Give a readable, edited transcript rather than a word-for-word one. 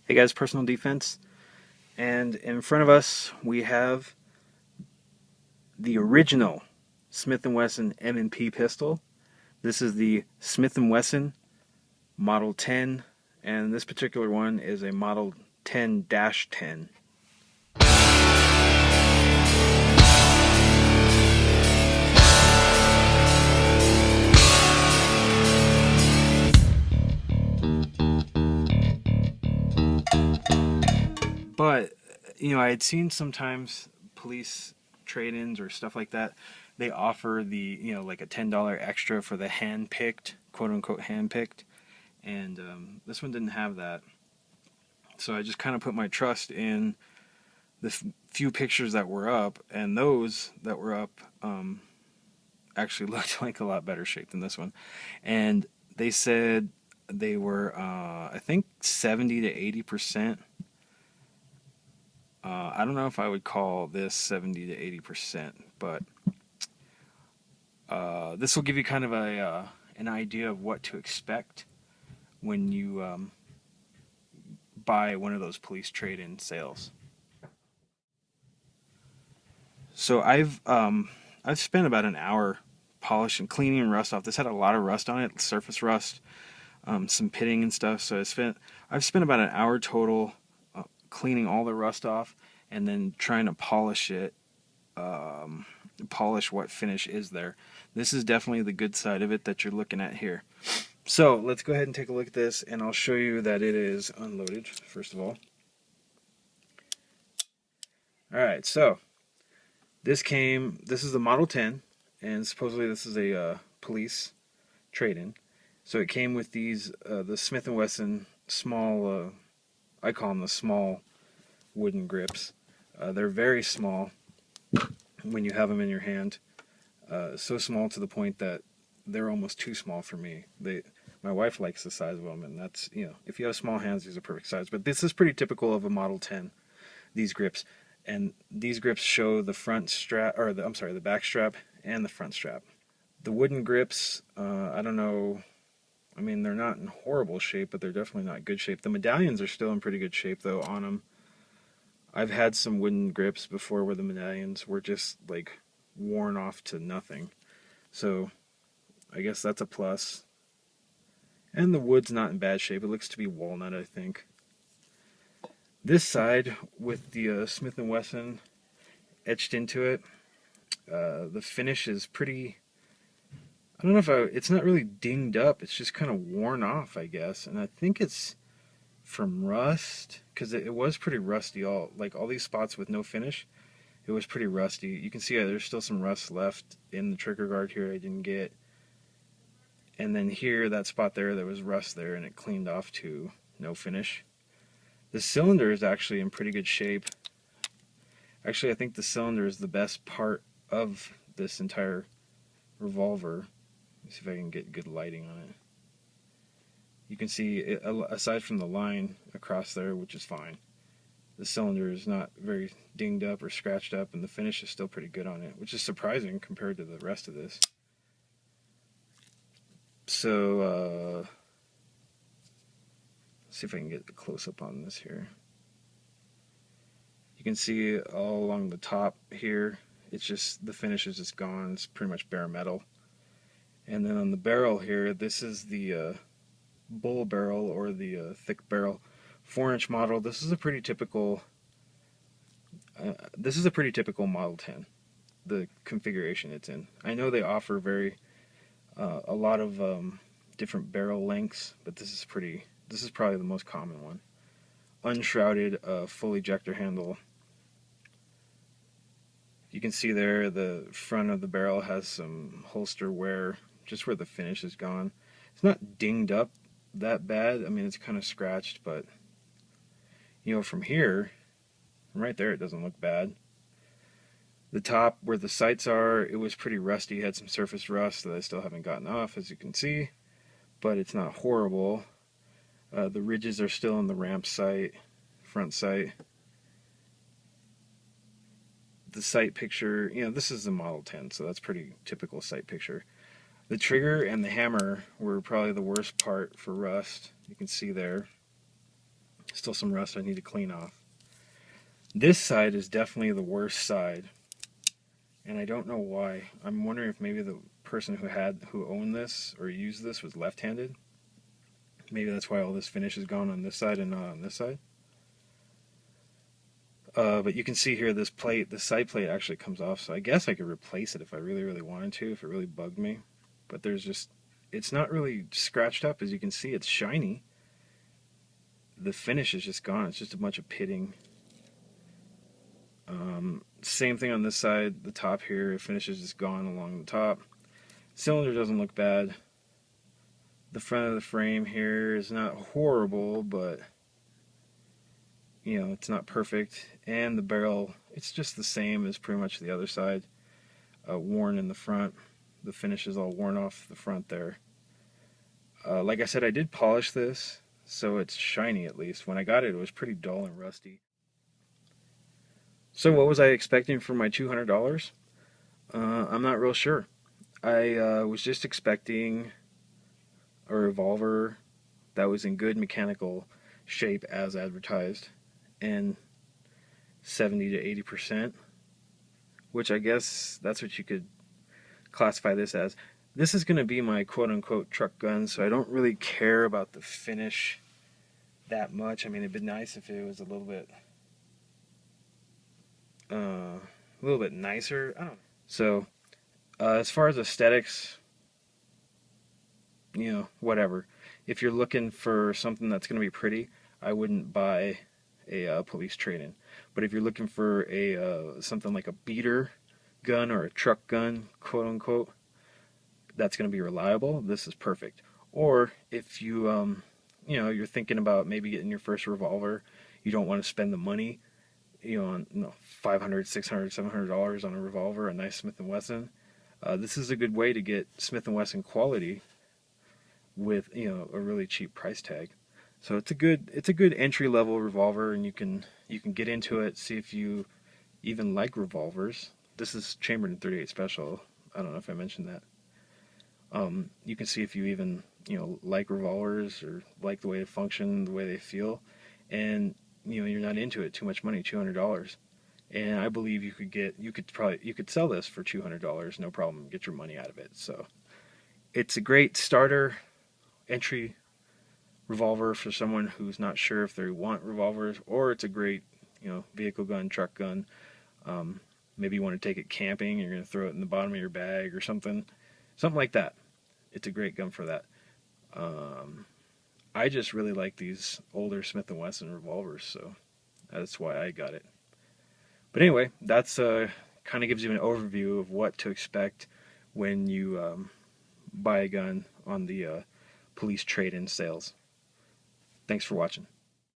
Hey guys, Personal Defense, and in front of us we have the original Smith & Wesson M&P pistol. This is the Smith & Wesson Model 10, and this particular one is a Model 10-10. But, I had seen sometimes police trade-ins or stuff like that, they offer like a $10 extra for the hand-picked, quote-unquote hand-picked, and this one didn't have that. So I just kind of put my trust in the few pictures that were up, and those that were up actually looked like a lot better shape than this one. And they said they were, I think, 70 to 80%. I don't know if I would call this 70 to 80%, but this will give you kind of an idea of what to expect when you buy one of those police trade-in sales. So I've spent about an hour polishing, cleaning rust off. This had a lot of rust on it, surface rust, some pitting and stuff. So I've spent about an hour total cleaning all the rust off and then trying to polish it, polish what finish is there. This is definitely the good side of it that you're looking at here. So let's go ahead and take a look at this, and I'll show you that it is unloaded first of all. Alright, so this is the Model 10, and supposedly this is a police trade-in. So it came with these, the Smith & Wesson small, I call them the small wooden grips. They're very small when you have them in your hand. So small to the point that they're almost too small for me. My wife likes the size of them, and that's, if you have small hands, these are perfect size. But this is pretty typical of a Model 10, these grips. And these grips show the front strap, or the back strap and the front strap. The wooden grips, I don't know, I mean, they're not in horrible shape, but they're definitely not good shape. The medallions are still in pretty good shape, though, on them. I've had some wooden grips before where the medallions were just, like, worn off to nothing. So, I guess that's a plus. And the wood's not in bad shape. It looks to be walnut, I think. This side, with the Smith & Wesson etched into it, the finish is pretty, I don't know if it's not really dinged up, it's just kind of worn off, I guess. And I think it's from rust, because it was pretty rusty, all these spots with no finish, it was pretty rusty. You can see there's still some rust left in the trigger guard here I didn't get. And then here, that spot there was rust there, and it cleaned off to no finish. The cylinder is actually in pretty good shape. Actually, I think the cylinder is the best part of this entire Revolver. Let's see if I can get good lighting on it. You can see, aside from the line across there, which is fine, the cylinder is not very dinged up or scratched up, and the finish is still pretty good on it, which is surprising compared to the rest of this. So, let's see if I can get a close-up on this here. You can see all along the top here, it's just, the finish is just gone. It's pretty much bare metal. And then on the barrel here, this is the bull barrel, or the thick barrel 4-inch model. This is a pretty typical Model 10, the configuration it's in. I know they offer a lot of different barrel lengths, but this is probably the most common one. Unshrouded, full ejector handle. You can see there the front of the barrel has some holster wear, just where the finish is gone. It's not dinged up that bad. I mean, it's kind of scratched, but from here, from right there, it doesn't look bad. The top where the sights are, it was pretty rusty. It had some surface rust that I still haven't gotten off, as you can see, but it's not horrible. The ridges are still in the ramp sight, front sight. The sight picture, this is the Model 10, so that's pretty typical sight picture. The trigger and the hammer were probably the worst part for rust. You can see there. still some rust I need to clean off. This side is definitely the worst side, and I don't know why. I'm wondering if maybe the person who owned this or used this was left-handed. Maybe that's why all this finish is gone on this side and not on this side. But you can see here this side plate actually comes off, so I guess I could replace it if I really, really wanted to, if it really bugged me. But it's not really scratched up. As you can see, it's shiny. The finish is just gone. It's just a bunch of pitting. Same thing on this side, the top here, the finish is just gone along the top. Cylinder doesn't look bad. The front of the frame here is not horrible, but you know, it's not perfect. And the barrel, it's just the same as pretty much the other side. Worn in the front. The finish is all worn off the front there. Like I said, I did polish this, so it's shiny at least. When I got it, it was pretty dull and rusty. So what was I expecting for my $200? I'm not real sure. I was just expecting a Revolver that was in good mechanical shape as advertised, and 70 to 80%, which I guess that's what you could classify this as. This is going to be my quote-unquote truck gun, so I don't really care about the finish that much. I mean, it'd be nice if it was a little bit nicer. I don't know. So, as far as aesthetics, you know, whatever. If you're looking for something that's going to be pretty, I wouldn't buy a police trade-in. But if you're looking for a something like a beater gun or a truck gun, quote unquote, that's going to be reliable, this is perfect. Or if you you know, you're thinking about maybe getting your first revolver, you don't want to spend the money, you know, on $500, $600, $700 on a revolver, a nice Smith & Wesson. This is a good way to get Smith & Wesson quality with, you know, a really cheap price tag. So it's a good entry level revolver, and you can get into it, see if you even like revolvers. This is chambered in .38 special. I don't know if I mentioned that. You can see if you even, you know, like revolvers or like the way they function, the way they feel, and you know, you're not into it too much money, $200. And I believe you could sell this for $200, no problem, get your money out of it. So it's a great starter entry revolver for someone who's not sure if they want revolvers, or it's a great, you know, vehicle gun, truck gun. Maybe you want to take it camping, you're going to throw it in the bottom of your bag or something like that. It's a great gun for that. I just really like these older Smith & Wesson revolvers, so that's why I got it. But anyway, that's kind of gives you an overview of what to expect when you buy a gun on the police trade-in sales. Thanks for watching.